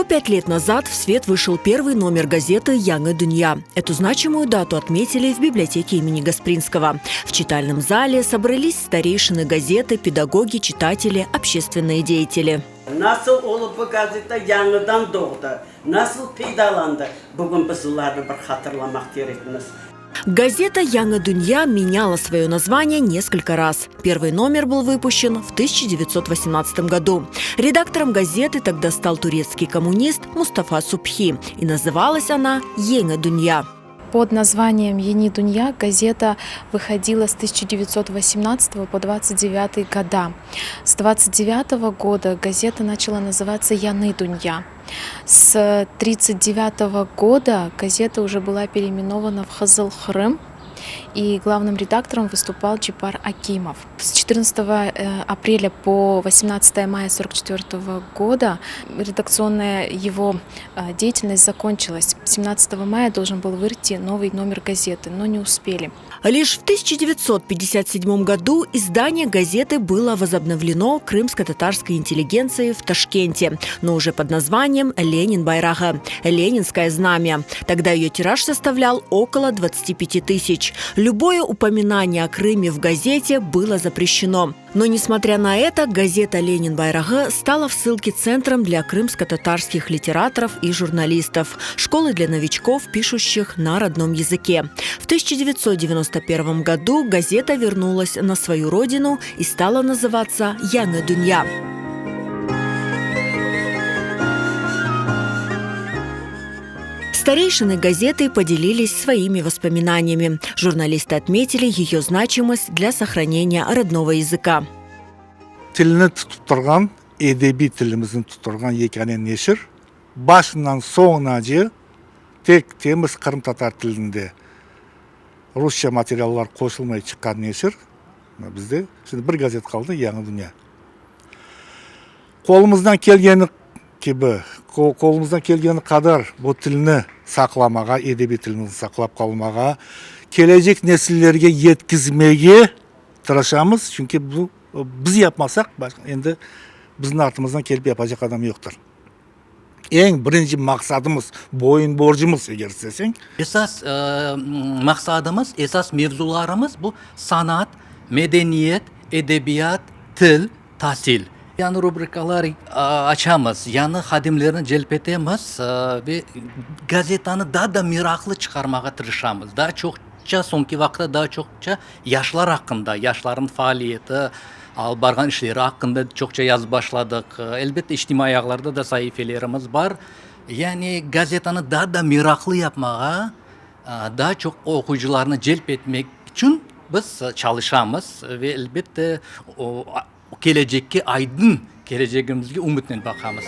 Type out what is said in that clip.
105 лет назад в свет вышел первый номер газеты «Яңа Дүния». Эту значимую дату отметили в библиотеке имени Гаспринского. В читальном зале собрались старейшины газеты, педагоги, читатели, общественные деятели. Nasıl olup bu gazete yanıdan doğdu? Nasıl peydalandı? Bugün biz onları bir hatırlamak gerekmiz. Газета «Яңа Дүния» меняла свое название несколько раз. Первый номер был выпущен в 1918 году. Редактором газеты тогда стал турецкий коммунист Мустафа Субхи. И называлась она «Яңа Дүния». Под названием «Яңа Дүния» газета выходила с 1918 по 29 года. С 29 года газета начала называться «Яңа Дүния». С 1939 года газета уже была переименована в «Хызыл Хрым», и главным редактором выступал Чипар Акимов. С 14 апреля по 18 мая 1944 года редакционная его деятельность закончилась. 17 мая должен был выйти новый номер газеты, но не успели. Лишь в 1957 году издание газеты было возобновлено крымско-татарской интеллигенцией в Ташкенте, но уже под названием «Ленин Байрага» – «Ленинское знамя». Тогда ее тираж составлял около 25 тысяч. Любое упоминание о Крыме в газете было запрещено. Но, несмотря на это, газета «Ленин Байрага» стала в ссылке центром для крымско-татарских литераторов и журналистов, школы для новичков, пишущих на родном языке. В 1991 году газета вернулась на свою родину и стала называться «Яңа Дүния». Старейшины газеты поделились своими воспоминаниями. Журналисты отметили ее значимость для сохранения родного языка. Тіліні тұтып тұрған, әдеби тіліміздің тұтып тұрған екенен нешір, başından sonuna тек теміз Қырым-татар тілінде русша материалдар қосылмай шыққан нешір. Бізде бір газет қалды, «Яңа Дүния». Қолымыздан келгені қадар бұл тіліні сақламаға, әдеби тілімізді сақлап қалмаға, келecek nesillерге еткізмеге тырышамыз. Çünkü biz yapmasak, енді біздің артымыздан келіп yapacak адам жоқтыр. Ең бірінші мақсадымыз, бойын борcumuz егер істесең. Esas maqsadımız, esas mevzularımız bu sanat, medeniyet, edebiyat, til, tahsil. Yani rubrikalar açamız, yani hadimlerini celpetemiz ve gazetani daha da meraklı çıkarmaya tırışamız. Daha çokça, sonki vakti daha çokça yaşlar hakkında, yaşların faaliyeti, al bargan işleri hakkında çokça yaz başladık. Elbette içtimai ayaklarda da sayfelerimiz var. Yani gazetani daha da meraklı yapmaya, daha çok okuyucularını celp etmek için biz çalışamız ve elbette o gelecekki aydın geleceğimizge umutla bakamız.